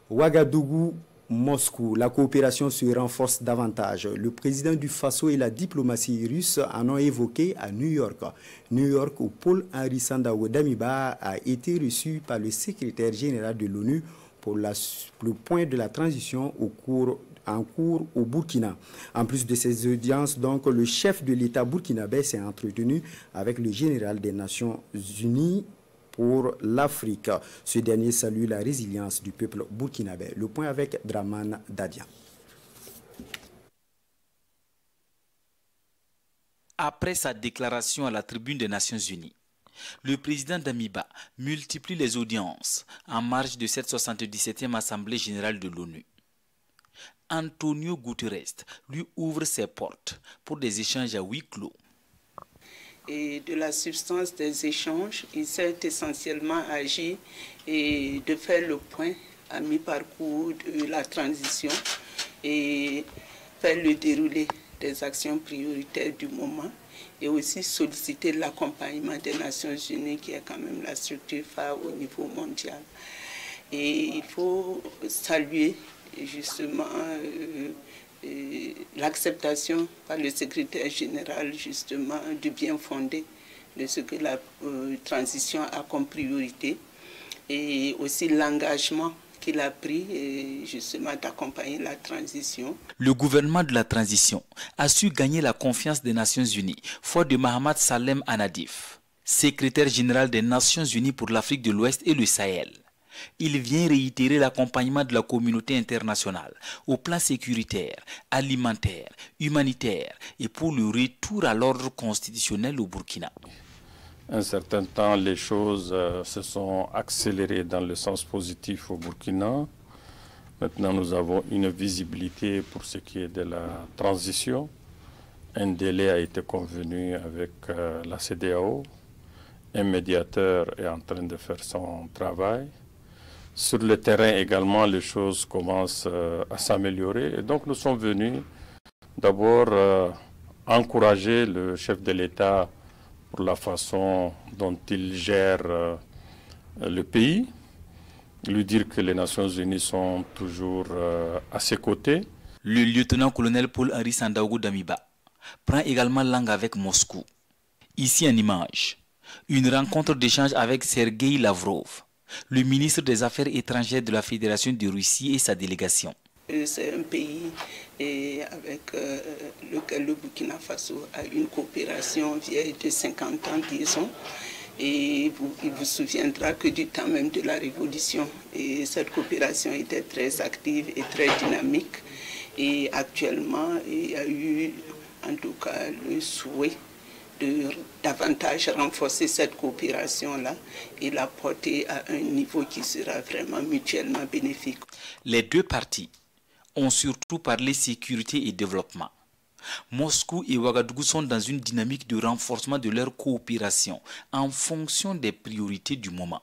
Ouagadougou, Moscou, la coopération se renforce davantage. Le président du Faso et la diplomatie russe en ont évoqué à New York. New York, où Paul-Henri Sandaogo Damiba a été reçu par le secrétaire général de l'ONU pour le point de la transition en cours au Burkina. En plus de ces audiences, donc, le chef de l'État burkinabé s'est entretenu avec le général des Nations Unies pour l'Afrique. Ce dernier salue la résilience du peuple burkinabé. Le point avec Draman Dadian. Après sa déclaration à la tribune des Nations Unies, le président Damiba multiplie les audiences en marge de cette 77e Assemblée générale de l'ONU. Antonio Guterres lui ouvre ses portes pour des échanges à huis clos. Et de la substance des échanges, il s'est essentiellement agi et de faire le point à mi-parcours de la transition et faire le déroulé des actions prioritaires du moment et aussi solliciter l'accompagnement des Nations Unies qui est quand même la structure phare au niveau mondial. Et il faut saluer justement l'acceptation par le secrétaire général justement du bien fondé de ce que la transition a comme priorité et aussi l'engagement qu'il a pris justement d'accompagner la transition. Le gouvernement de la transition a su gagner la confiance des Nations Unies, fort de Mohamed Salem Anadif, secrétaire général des Nations Unies pour l'Afrique de l'Ouest et le Sahel. Il vient réitérer l'accompagnement de la communauté internationale au plan sécuritaire, alimentaire, humanitaire et pour le retour à l'ordre constitutionnel au Burkina. Un certain temps, les choses se sont accélérées dans le sens positif au Burkina. Maintenant, nous avons une visibilité pour ce qui est de la transition. Un délai a été convenu avec la CEDEAO. Un médiateur est en train de faire son travail. Sur le terrain également, les choses commencent à s'améliorer. Et donc, nous sommes venus d'abord encourager le chef de l'État pour la façon dont il gère le pays, lui dire que les Nations Unies sont toujours à ses côtés. Le lieutenant-colonel Paul-Henri Sandaogo Damiba prend également langue avec Moscou. Ici en image, une rencontre d'échange avec Sergueï Lavrov, le ministre des Affaires étrangères de la Fédération de Russie et sa délégation. C'est un pays avec lequel le Burkina Faso a une coopération vieille de 50 ans, disons. Et il vous souviendra que du temps même de la Révolution, et cette coopération était très active et très dynamique. Et actuellement, il y a eu en tout cas le souhait de davantage renforcer cette coopération-là et la porter à un niveau qui sera vraiment mutuellement bénéfique. Les deux parties ont surtout parlé sécurité et développement. Moscou et Ouagadougou sont dans une dynamique de renforcement de leur coopération en fonction des priorités du moment.